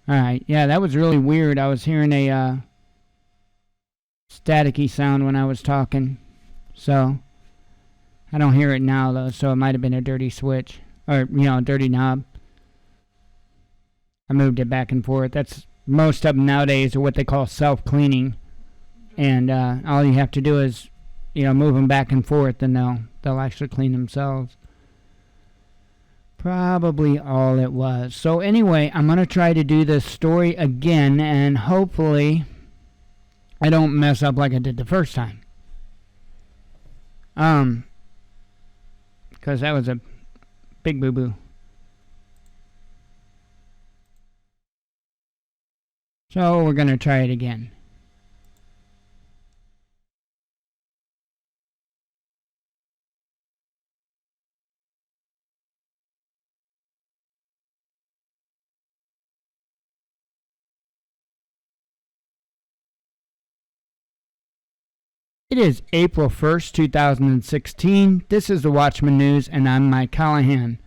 Alright, yeah, that was really weird. I was hearing a staticky sound when I was talking. So, I don't hear it now, though, so it might have been a dirty switch. Or, a dirty knob. I moved it back and forth. That's most of them nowadays are what they call self-cleaning. And all you have to do is, move them back and forth, and they'll actually clean themselves. Probably all it was. So anyway, I'm going to try to do this story again, and hopefully I don't mess up like I did the first time. Because that was a big boo-boo. So we're going to try it again. It is April 1st, 2016. This is the Watchman News, and I'm Mike Callahan.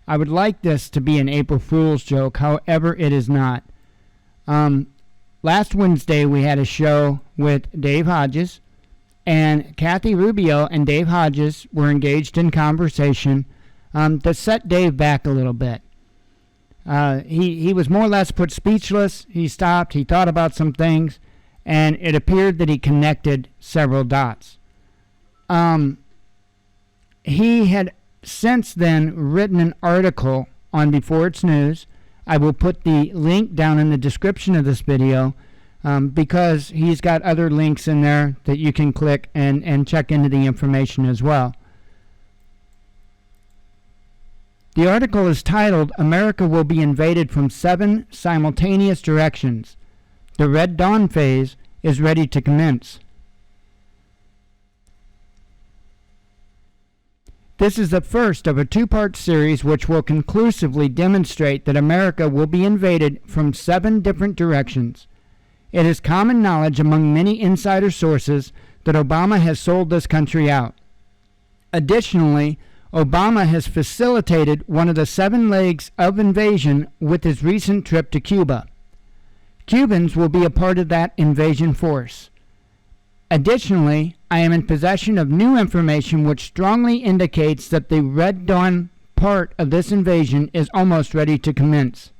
I would like this to be an April Fool's joke, however, it is not. Last Wednesday, we had a show with Dave Hodges, and Kathy Rubio and Dave Hodges were engaged in conversation to set Dave back a little bit. He was more or less put speechless. He stopped. He thought about some things. And it appeared that he connected several dots. He had since then written an article on Before It's News. I will put the link down in the description of this video because he's got other links in there that you can click and check into the information as well. The article is titled, "America Will Be Invaded from 7 Simultaneous Directions. The Red Dawn phase is ready to commence." This is the first of a 2-part series which will conclusively demonstrate that America will be invaded from 7 different directions. It is common knowledge among many insider sources that Obama has sold this country out. Additionally, Obama has facilitated one of the 7 legs of invasion with his recent trip to Cuba. Cubans will be a part of that invasion force. Additionally, I am in possession of new information which strongly indicates that the Red Dawn part of this invasion is almost ready to commence.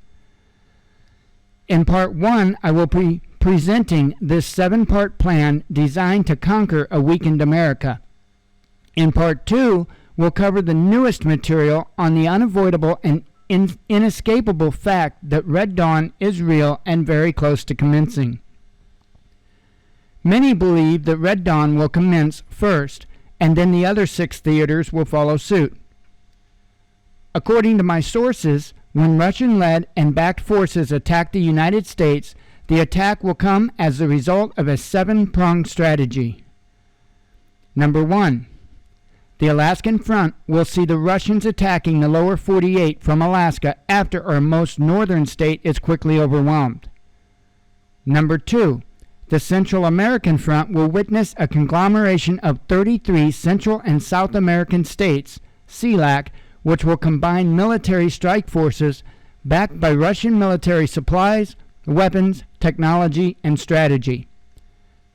In Part 1, I will be presenting this 7-part plan designed to conquer a weakened America. In Part 2, we'll cover the newest material on the unavoidable and inescapable fact that Red Dawn is real and very close to commencing. Many believe that Red Dawn will commence first, and then the other 6 theaters will follow suit. According to my sources, when Russian-led and backed forces attack the United States, the attack will come as the result of a 7-pronged strategy. Number 1. The Alaskan front will see the Russians attacking the lower 48 from Alaska after our most northern state is quickly overwhelmed. Number 2. The Central American front will witness a conglomeration of 33 Central and South American states, CELAC, which will combine military strike forces backed by Russian military supplies, weapons, technology, and strategy.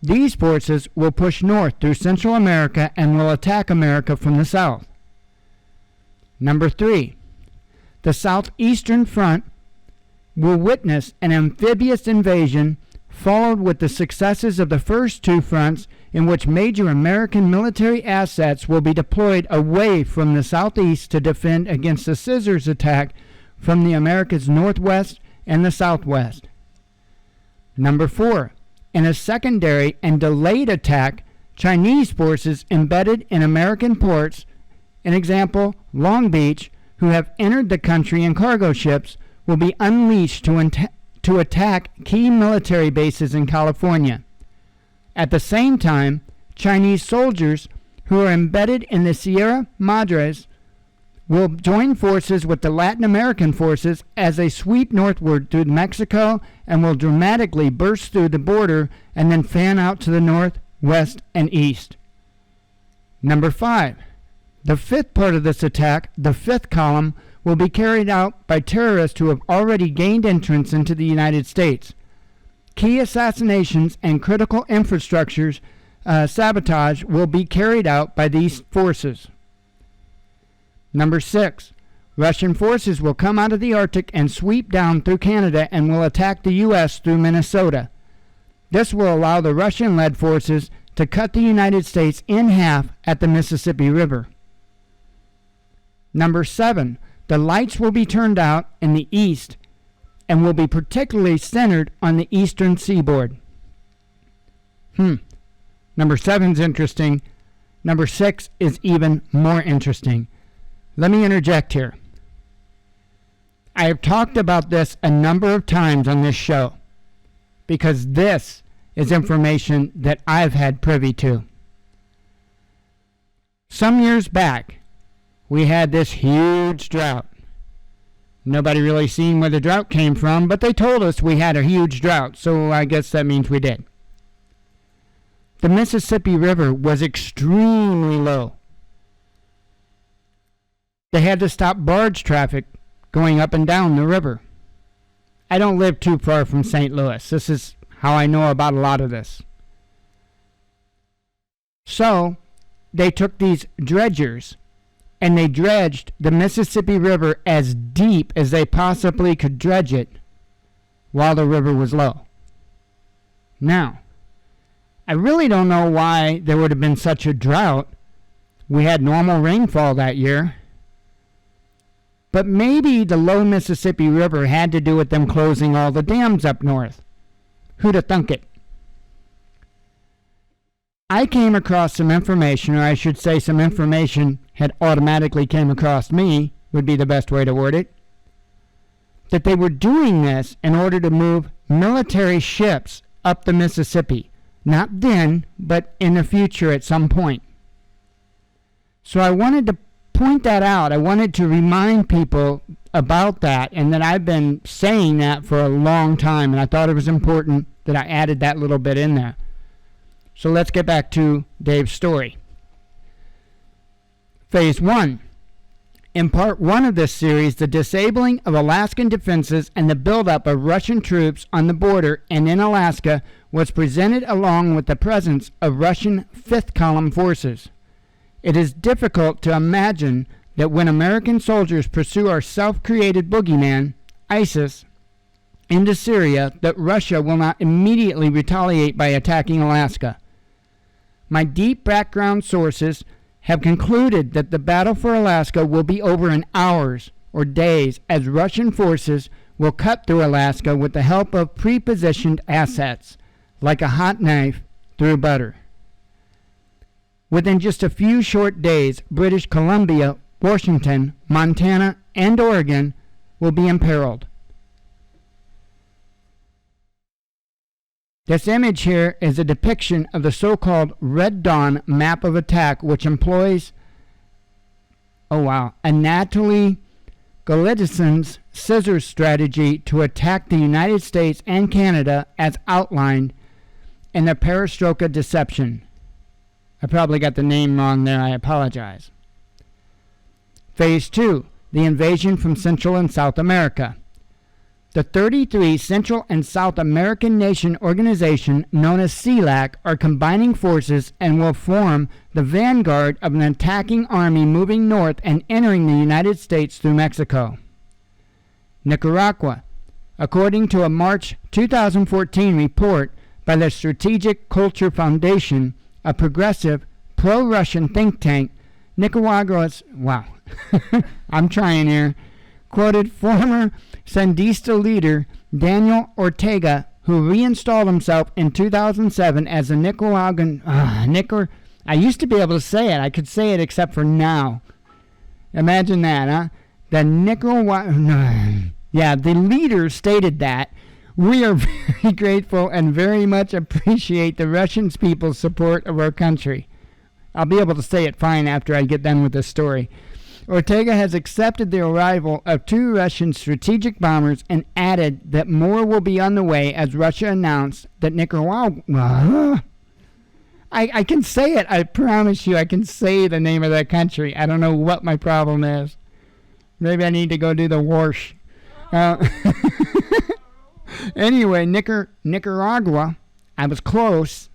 These forces will push north through Central America and will attack America from the south. Number 3. The Southeastern Front will witness an amphibious invasion followed with the successes of the first 2 fronts in which major American military assets will be deployed away from the southeast to defend against the scissors attack from the America's northwest and the southwest. Number 4. In a secondary and delayed attack, Chinese forces embedded in American ports, an example, Long Beach, who have entered the country in cargo ships, will be unleashed to attack key military bases in California. At the same time, Chinese soldiers who are embedded in the Sierra Madres will join forces with the Latin American forces as they sweep northward through Mexico and will dramatically burst through the border and then fan out to the north, west, and east. Number 5. The 5th part of this attack, the 5th column, will be carried out by terrorists who have already gained entrance into the United States. Key assassinations and critical infrastructures sabotage will be carried out by these forces. Number 6. Russian forces will come out of the Arctic and sweep down through Canada and will attack the U.S. through Minnesota. This will allow the Russian-led forces to cut the United States in half at the Mississippi River. Number 7. The lights will be turned out in the east and will be particularly centered on the eastern seaboard. Number 7 is interesting. Number 6 is even more interesting. Let me interject here. I have talked about this a number of times on this show because this is information that I've had privy to. Some years back, we had this huge drought. Nobody really seen where the drought came from, but they told us we had a huge drought, so I guess that means we did. The Mississippi River was extremely low. They had to stop barge traffic going up and down the river. I don't live too far from St. Louis. This is how I know about a lot of this. So, they took these dredgers and they dredged the Mississippi River as deep as they possibly could dredge it while the river was low. Now, I really don't know why there would have been such a drought. We had normal rainfall that year. But maybe the low Mississippi River had to do with them closing all the dams up north. Who'd have thunk it? I came across some information, or I should say some information had automatically came across me, would be the best way to word it, that they were doing this in order to move military ships up the Mississippi. Not then, but in the future at some point. So I wanted to point that out. I wanted to remind people about that, and that I've been saying that for a long time, and I thought it was important that I added that little bit in there. So let's get back to Dave's story. Phase 1. In part 1 of this series, the disabling of Alaskan defenses and the buildup of Russian troops on the border and in Alaska was presented along with the presence of Russian fifth column forces. It is difficult to imagine that when American soldiers pursue our self-created boogeyman, ISIS, into Syria, that Russia will not immediately retaliate by attacking Alaska. My deep background sources have concluded that the battle for Alaska will be over in hours or days, as Russian forces will cut through Alaska with the help of pre-positioned assets, like a hot knife through butter. Within just a few short days, British Columbia, Washington, Montana, and Oregon will be imperiled. This image here is a depiction of the so-called Red Dawn map of attack, which employs, Anatoly Golitsyn's scissors strategy to attack the United States and Canada as outlined in the Perestroika Deception. I probably got the name wrong there. I apologize. Phase 2, the invasion from Central and South America. The 33 Central and South American nation organization known as CELAC are combining forces and will form the vanguard of an attacking army moving north and entering the United States through Mexico. Nicaragua. According to a March 2014 report by the Strategic Culture Foundation, a progressive, pro-Russian think tank, Nicaragua's, I'm trying here, quoted former Sandinista leader Daniel Ortega, who reinstalled himself in 2007 as a Nicaraguan, I used to be able to say it. I could say it except for now. Imagine that, huh? The the leader stated that we are very grateful and very much appreciate the Russian people's support of our country. I'll be able to say it fine after I get done with this story. Ortega has accepted the arrival of 2 Russian strategic bombers and added that more will be on the way as Russia announced that Nicaragua... I can say it. I promise you I can say the name of that country. I don't know what my problem is. Maybe I need to go do the wash. Anyway, Nicaragua, I was close.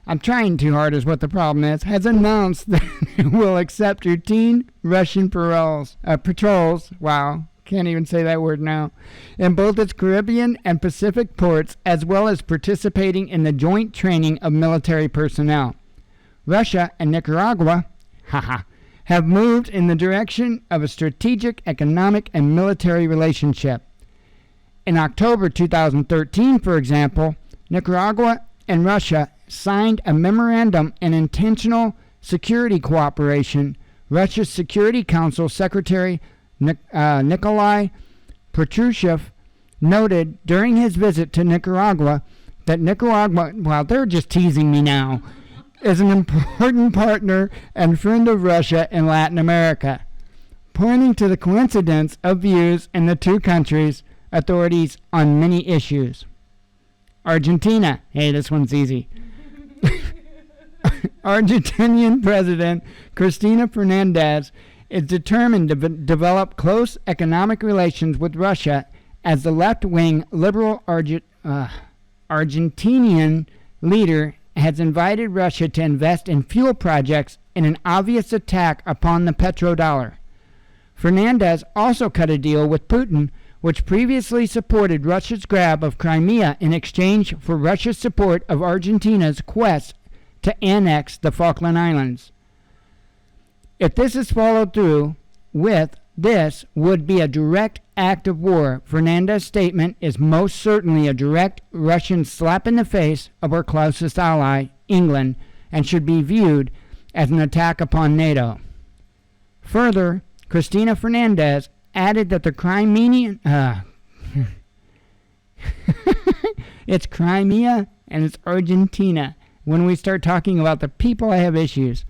I'm trying too hard is what the problem is, has announced that it will accept routine Russian patrols, wow, can't even say that word now, in both its Caribbean and Pacific ports, as well as participating in the joint training of military personnel. Russia and Nicaragua, have moved in the direction of a strategic, economic, and military relationship. In October 2013, for example, Nicaragua and Russia signed a memorandum in intentional security cooperation. Russia's Security Council Secretary Nikolai Patrushev noted during his visit to Nicaragua that Nicaragua, well, they're just teasing me now, is an important partner and friend of Russia in Latin America, pointing to the coincidence of views in the two countries' authorities on many issues. Argentina. Hey, this one's easy. Argentinian President Cristina Fernandez is determined to develop close economic relations with Russia as the left-wing liberal Argentinian leader has invited Russia to invest in fuel projects in an obvious attack upon the petrodollar. Fernandez also cut a deal with Putin, which previously supported Russia's grab of Crimea in exchange for Russia's support of Argentina's quest to annex the Falkland Islands. If this is followed through with, this would be a direct act of war. Fernandez's statement is most certainly a direct Russian slap in the face of our closest ally, England, and should be viewed as an attack upon NATO. Further, Cristina Fernandez added that the Crimean... it's Crimea and it's Argentina. When we start talking about the people, I have issues.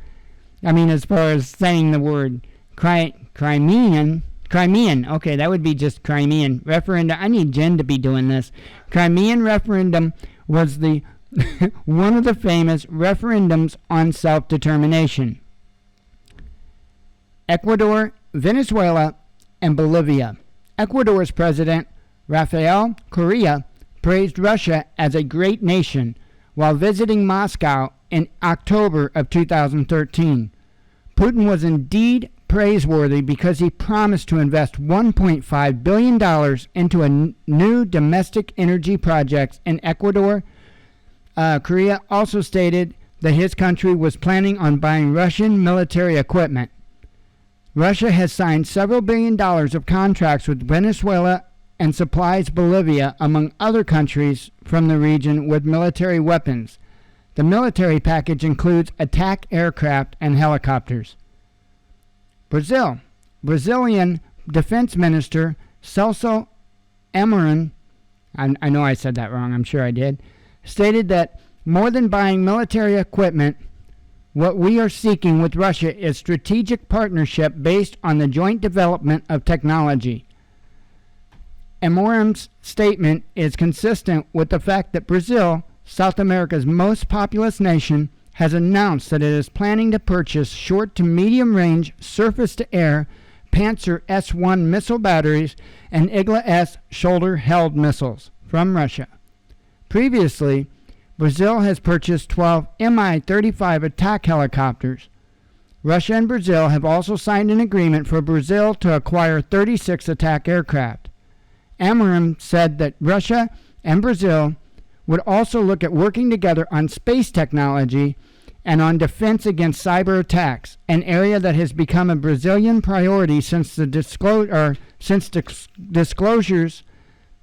I mean, as far as saying the word Crimean, okay, that would be just Crimean referendum. I need Jen to be doing this. Crimean referendum was the one of the famous referendums on self-determination. Ecuador, Venezuela, and Bolivia. Ecuador's president, Rafael Correa, praised Russia as a great nation while visiting Moscow in October of 2013. Putin was indeed praiseworthy because he promised to invest $1.5 billion into new domestic energy projects in Ecuador. Korea also stated that his country was planning on buying Russian military equipment. Russia has signed several $billion of contracts with Venezuela and supplies Bolivia, among other countries from the region, with military weapons. The military package includes attack aircraft and helicopters. Brazil. Brazilian Defense Minister Celso Amorim, I know I said that wrong, I'm sure I did, stated that more than buying military equipment, what we are seeking with Russia is strategic partnership based on the joint development of technology. Amorim's statement is consistent with the fact that Brazil, South America's most populous nation, has announced that it is planning to purchase short to medium-range surface-to-air Panzer S-1 missile batteries and Igla-S shoulder-held missiles from Russia. Previously, Brazil has purchased 12 Mi-35 attack helicopters. Russia and Brazil have also signed an agreement for Brazil to acquire 36 attack aircraft. Amorim said that Russia and Brazil would also look at working together on space technology and on defense against cyber attacks, an area that has become a Brazilian priority since disclosures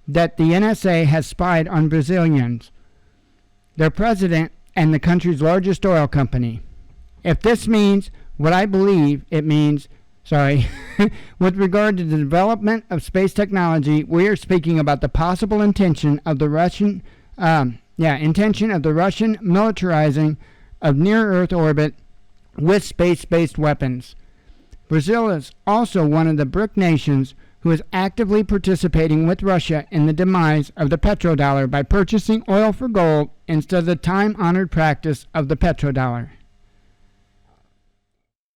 that the NSA has spied on Brazilians, their president, and the country's largest oil company. If this means what I believe it means, with regard to the development of space technology, we are speaking about the possible intention of the Russian militarizing of near-Earth orbit with space-based weapons. Brazil is also one of the BRIC nations who is actively participating with Russia in the demise of the petrodollar by purchasing oil for gold instead of the time-honored practice of the petrodollar.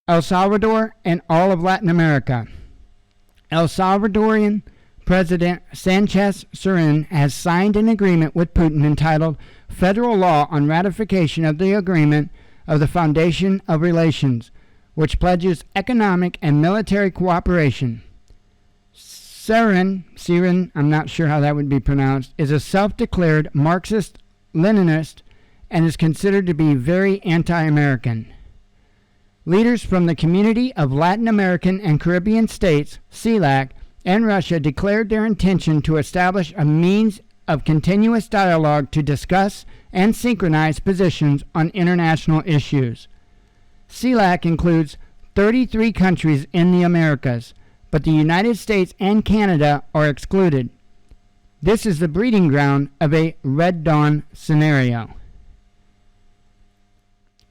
El Salvador and all of Latin America. El Salvadorian President Sanchez Cerén has signed an agreement with Putin entitled Federal Law on Ratification of the Agreement of the Foundation of Relations, which pledges economic and military cooperation. Cerén, I'm not sure how that would be pronounced, is a self-declared Marxist-Leninist and is considered to be very anti-American. Leaders from the Community of Latin American and Caribbean States, CELAC, and Russia declared their intention to establish a means of continuous dialogue to discuss and synchronize positions on international issues. CELAC includes 33 countries in the Americas, but the United States and Canada are excluded. This is the breeding ground of a Red Dawn scenario.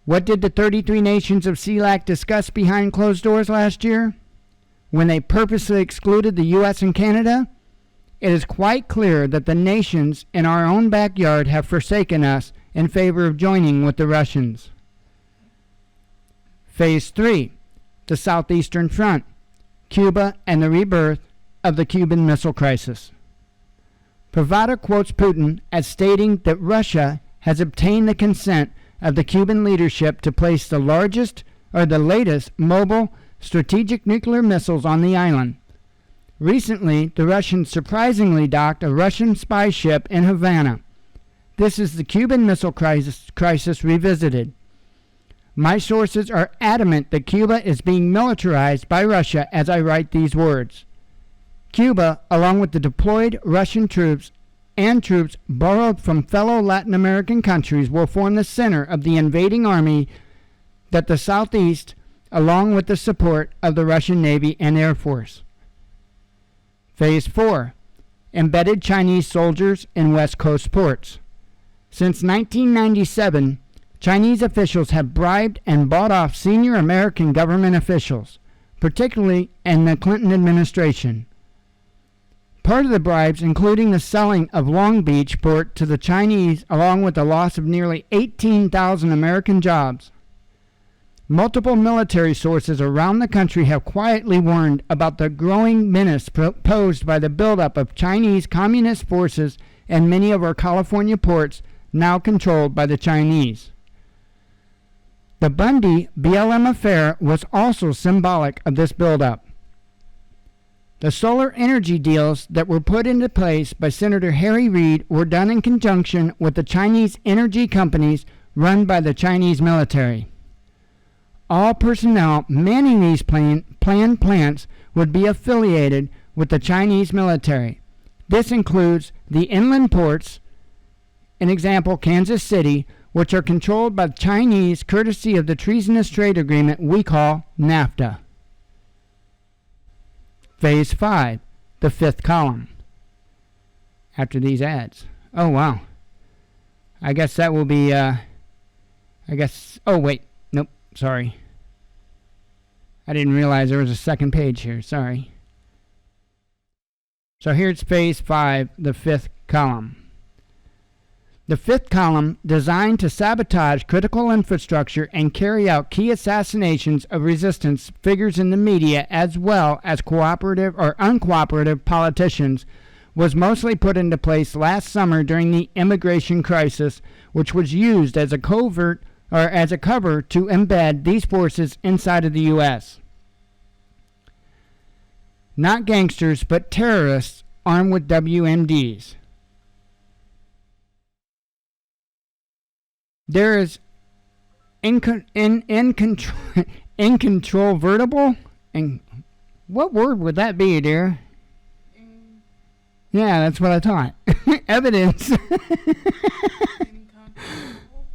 What did the 33 nations of CELAC discuss behind closed doors last year? When they purposely excluded the U.S. and Canada? It is quite clear that the nations in our own backyard have forsaken us in favor of joining with the Russians. Phase 3, the Southeastern Front, Cuba and the rebirth of the Cuban Missile Crisis. Pravda quotes Putin as stating that Russia has obtained the consent of the Cuban leadership to place the latest mobile strategic nuclear missiles on the island. Recently, the Russians surprisingly docked a Russian spy ship in Havana. This is the Cuban Missile Crisis revisited. My sources are adamant that Cuba is being militarized by Russia as I write these words. Cuba, along with the deployed Russian troops and troops borrowed from fellow Latin American countries, will form the center of the invading army that the Southeast, along with the support of the Russian Navy and Air Force. Phase 4. Embedded Chinese soldiers in West Coast ports. Since 1997, Chinese officials have bribed and bought off senior American government officials, particularly in the Clinton administration. Part of the bribes including the selling of Long Beach port to the Chinese, along with the loss of nearly 18,000 American jobs. Multiple military sources around the country have quietly warned about the growing menace posed by the buildup of Chinese communist forces in many of our California ports now controlled by the Chinese. The Bundy BLM affair was also symbolic of this buildup. The solar energy deals that were put into place by Senator Harry Reid were done in conjunction with the Chinese energy companies run by the Chinese military. All personnel manning these planned plants would be affiliated with the Chinese military. This includes the inland ports, an example, Kansas City, which are controlled by the Chinese courtesy of the treasonous trade agreement we call NAFTA. Phase 5, the fifth column. After these ads. Oh, wow. I guess that will be, oh, wait. Nope, sorry. I didn't realize there was a second page here. Sorry. So here's phase 5, the fifth column. The fifth column, designed to sabotage critical infrastructure and carry out key assassinations of resistance figures in the media as well as cooperative or uncooperative politicians, was mostly put into place last summer during the immigration crisis, which was used as a cover to embed these forces inside of the U.S. Not gangsters, but terrorists armed with WMDs. There is incontrovertible, and what word would that be, dear? Yeah, that's what I thought. Evidence.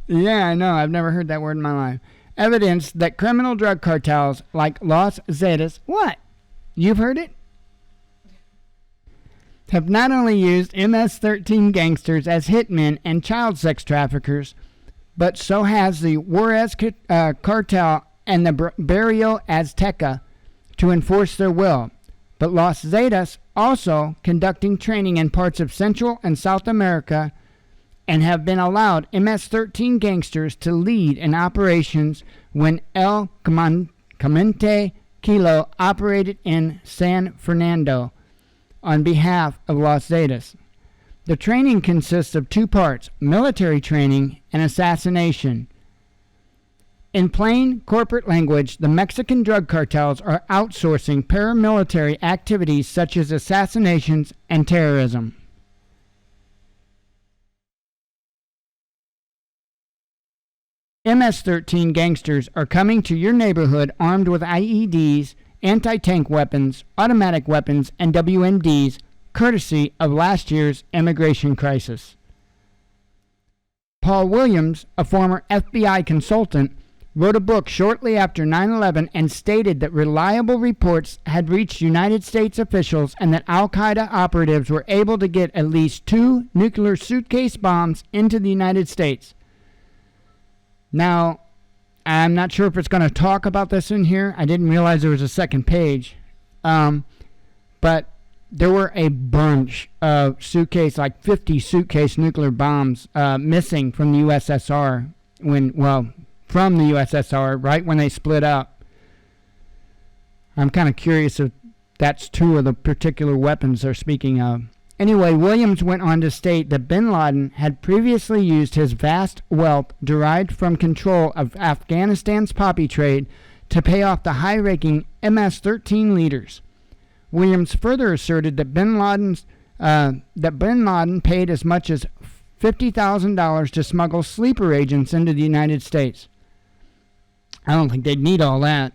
Yeah, I know. I've never heard that word in my life. Evidence that criminal drug cartels like Los Zetas, what? You've heard it? Have not only used MS-13 gangsters as hitmen and child sex traffickers, but so has the Juarez cartel and the Barrio Azteca to enforce their will. But Los Zetas also conducting training in parts of Central and South America and have been allowed MS-13 gangsters to lead in operations when El Comandante Kilo operated in San Fernando on behalf of Los Zetas. The training consists of two parts, military training and assassination. In plain corporate language, the Mexican drug cartels are outsourcing paramilitary activities such as assassinations and terrorism. MS-13 gangsters are coming to your neighborhood armed with IEDs, anti-tank weapons, automatic weapons, and WMDs, courtesy of last year's immigration crisis. Paul Williams, a former FBI consultant, wrote a book shortly after 9/11 and stated that reliable reports had reached United States officials and that al-Qaeda operatives were able to get at least 2 nuclear suitcase bombs into the United States. Now, I'm not sure if it's going to talk about this in here. I didn't realize there was a second page. But there were a bunch of like 50 suitcase nuclear bombs missing from the USSR from the USSR right when they split up. I'm kind of curious if that's 2 of the particular weapons they're speaking of. Anyway, Williams went on to state that bin Laden had previously used his vast wealth derived from control of Afghanistan's poppy trade to pay off the high-ranking MS-13 leaders. Williams further asserted that bin Laden paid as much as $50,000 to smuggle sleeper agents into the United States. I don't think they'd need all that.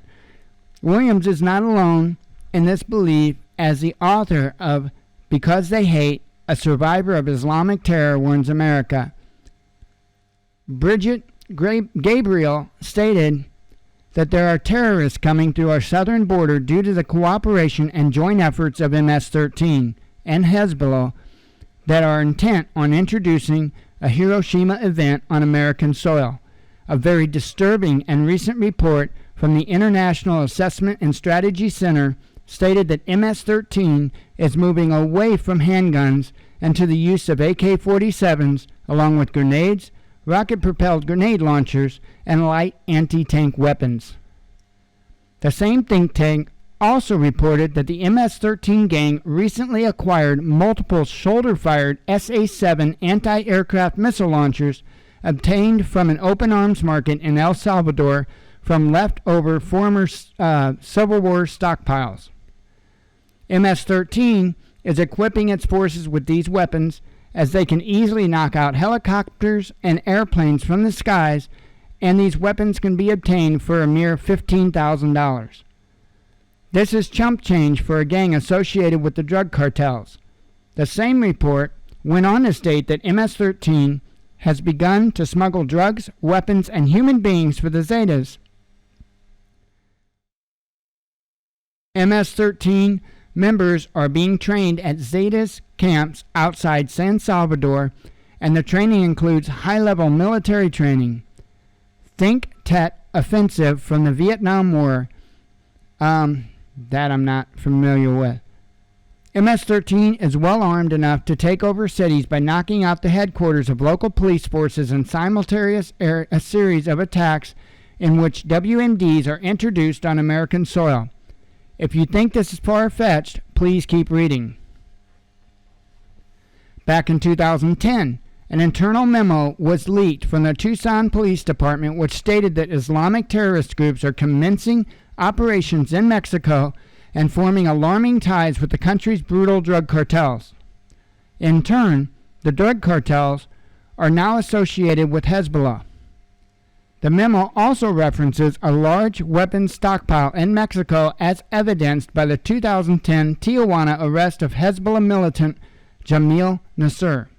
Williams is not alone in this belief, as the author of Because They Hate, a survivor of Islamic terror warns America. Bridget Gabriel stated that there are terrorists coming through our southern border due to the cooperation and joint efforts of MS-13 and Hezbollah that are intent on introducing a Hiroshima event on American soil. A very disturbing and recent report from the International Assessment and Strategy Center stated that MS-13 is moving away from handguns and to the use of AK-47s along with grenades, rocket-propelled grenade launchers, and light anti-tank weapons. The same think tank also reported that the MS-13 gang recently acquired multiple shoulder-fired SA-7 anti-aircraft missile launchers obtained from an open arms market in El Salvador from leftover former Civil War stockpiles. MS-13 is equipping its forces with these weapons as they can easily knock out helicopters and airplanes from the skies, and these weapons can be obtained for a mere $15,000. This is chump change for a gang associated with the drug cartels. The same report went on to state that MS-13 has begun to smuggle drugs, weapons, and human beings for the Zetas. MS-13 members are being trained at Zetas camps outside San Salvador, and the training includes high-level military training. Think Tet offensive from the Vietnam War. That I'm not familiar with. MS-13 is well armed enough to take over cities by knocking out the headquarters of local police forces and simultaneous a series of attacks in which WMDs are introduced on American soil. If you think this is far-fetched, please keep reading. Back in 2010, an internal memo was leaked from the Tucson Police Department which stated that Islamic terrorist groups are commencing operations in Mexico and forming alarming ties with the country's brutal drug cartels. In turn, the drug cartels are now associated with Hezbollah. The memo also references a large weapons stockpile in Mexico as evidenced by the 2010 Tijuana arrest of Hezbollah militant Jamil Nasser,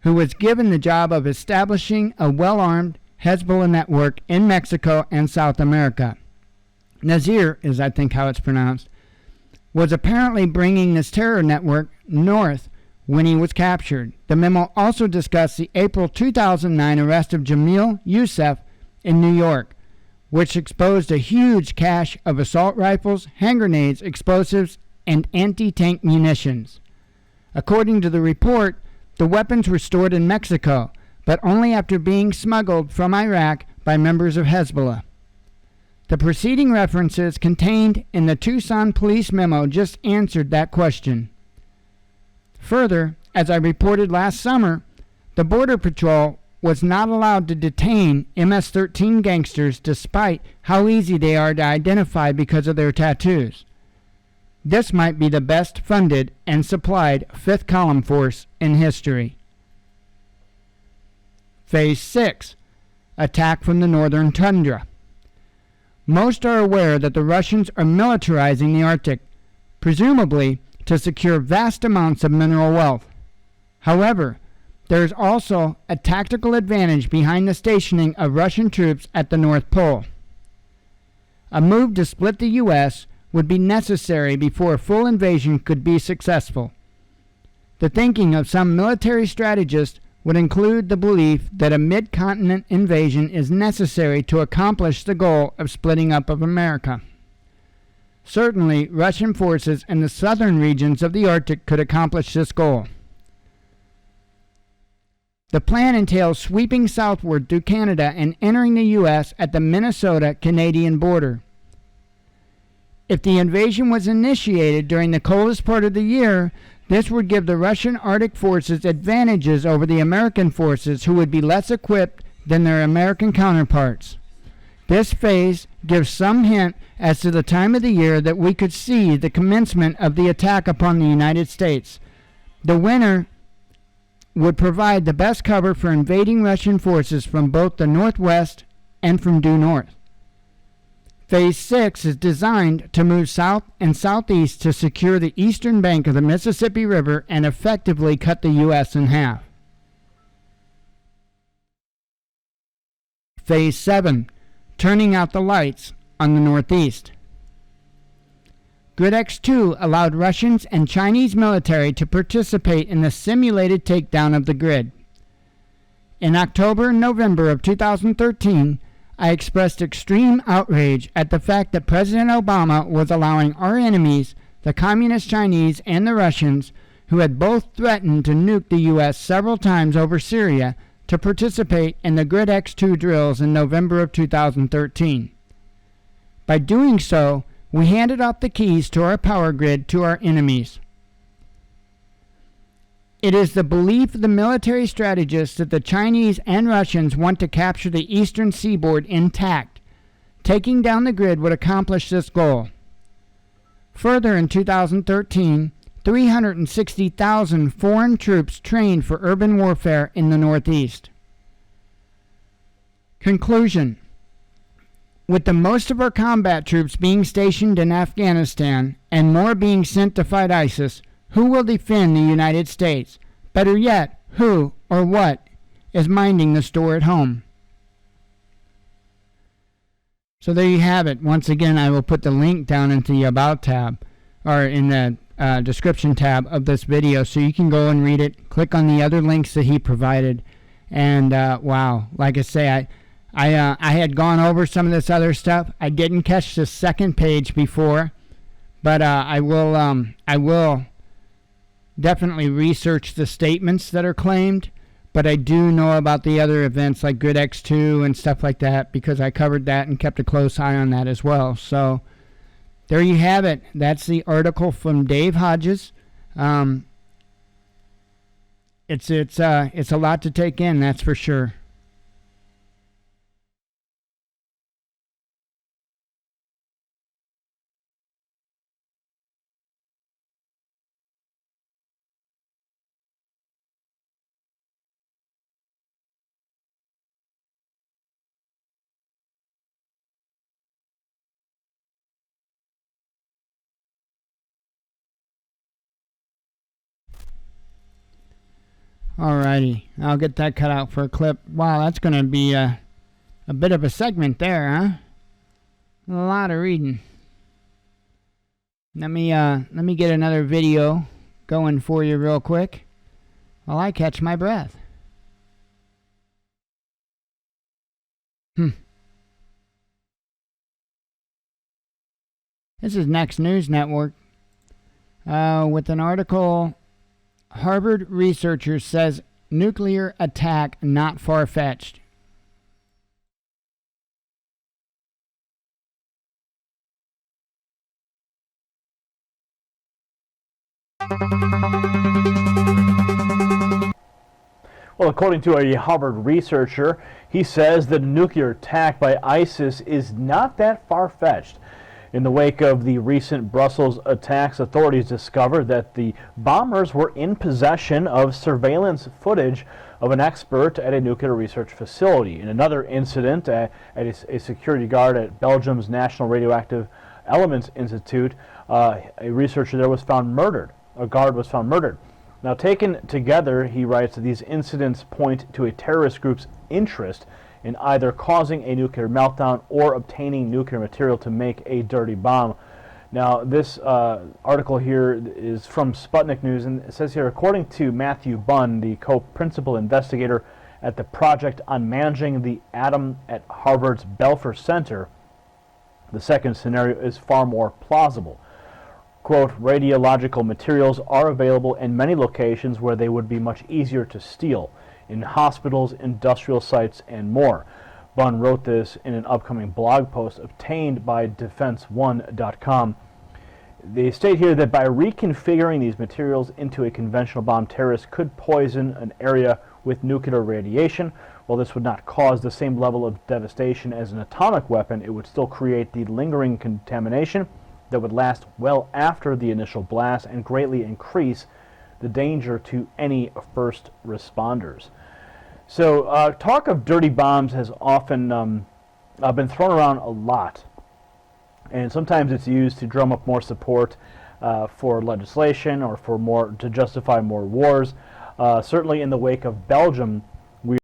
who was given the job of establishing a well-armed Hezbollah network in Mexico and South America. Nazir, is I think how it's pronounced, was apparently bringing this terror network north when he was captured. The memo also discussed the April 2009 arrest of Jamil Youssef in New York, which exposed a huge cache of assault rifles, hand grenades, explosives, and anti-tank munitions. According to the report, the weapons were stored in Mexico, but only after being smuggled from Iraq by members of Hezbollah. The preceding references contained in the Tucson police memo just answered that question. Further, as I reported last summer, the Border Patrol was not allowed to detain MS-13 gangsters despite how easy they are to identify because of their tattoos. This might be the best funded and supplied fifth column force in history. Phase 6. Attack from the northern tundra. Most are aware that the Russians are militarizing the Arctic, presumably to secure vast amounts of mineral wealth. However, there is also a tactical advantage behind the stationing of Russian troops at the North Pole. A move to split the U.S. would be necessary before a full invasion could be successful. The thinking of some military strategists would include the belief that a mid-continent invasion is necessary to accomplish the goal of splitting up of America. Certainly, Russian forces in the southern regions of the Arctic could accomplish this goal. The plan entails sweeping southward through Canada and entering the U.S. at the Minnesota-Canadian border. If the invasion was initiated during the coldest part of the year, this would give the Russian Arctic forces advantages over the American forces, who would be less equipped than their American counterparts. This phase gives some hint as to the time of the year that we could see the commencement of the attack upon the United States. The winter would provide the best cover for invading Russian forces from both the northwest and from due north. Phase 6 is designed to move south and southeast to secure the eastern bank of the Mississippi River and effectively cut the U.S. in half. Phase 7, turning out the lights on the northeast. Grid X2 allowed Russians and Chinese military to participate in the simulated takedown of the grid. In October and November of 2013, I expressed extreme outrage at the fact that President Obama was allowing our enemies, the Communist Chinese and the Russians, who had both threatened to nuke the U.S. several times over Syria, to participate in the Grid X2 drills in November of 2013. By doing so, we handed off the keys to our power grid to our enemies. It is the belief of the military strategists that the Chinese and Russians want to capture the eastern seaboard intact. Taking down the grid would accomplish this goal. Further, in 2013, 360,000 foreign troops trained for urban warfare in the Northeast. Conclusion. With the most of our combat troops being stationed in Afghanistan and more being sent to fight ISIS, who will defend the United States? Better yet, who or what is minding the store at home? So there you have it. Once again, I will put the link down into the About tab, or in the description tab of this video, so you can go and read it. Click on the other links that he provided. And wow, like I say, I had gone over some of this other stuff. I didn't catch the second page before, but I will definitely research the statements that are claimed. But I do know about the other events like Grid X2 and stuff like that, because I covered that and kept a close eye on that as well. So there you have it. That's the article from Dave Hodges. It's a lot to take in, that's for sure. Alrighty, I'll get that cut out for a clip. Wow, that's going to be a bit of a segment there, huh? A lot of reading. Let me get another video going for you real quick while I catch my breath. This is Next News Network with an article. Harvard researcher says nuclear attack not far-fetched. Well, according to a Harvard researcher, he says that a nuclear attack by ISIS is not that far-fetched. In the wake of the recent Brussels attacks, authorities discovered that the bombers were in possession of surveillance footage of an expert at a nuclear research facility. In another incident at a security guard at Belgium's National Radioactive Elements Institute, a researcher there was found murdered. A guard was found murdered. Now, taken together, he writes, that these incidents point to a terrorist group's interest in either causing a nuclear meltdown or obtaining nuclear material to make a dirty bomb. Now, this article here is from Sputnik News, and it says here, according to Matthew Bunn, the co-principal investigator at the Project on Managing the Atom at Harvard's Belfer Center, the second scenario is far more plausible. Quote, radiological materials are available in many locations where they would be much easier to steal, in hospitals, industrial sites, and more. Bunn wrote this in an upcoming blog post obtained by defense1.com. They state here that by reconfiguring these materials into a conventional bomb, terrorists could poison an area with nuclear radiation. While this would not cause the same level of devastation as an atomic weapon, it would still create the lingering contamination that would last well after the initial blast and greatly increase the danger to any first responders. So talk of dirty bombs has often been thrown around a lot, and sometimes it's used to drum up more support for legislation or to justify more wars. Certainly in the wake of Belgium,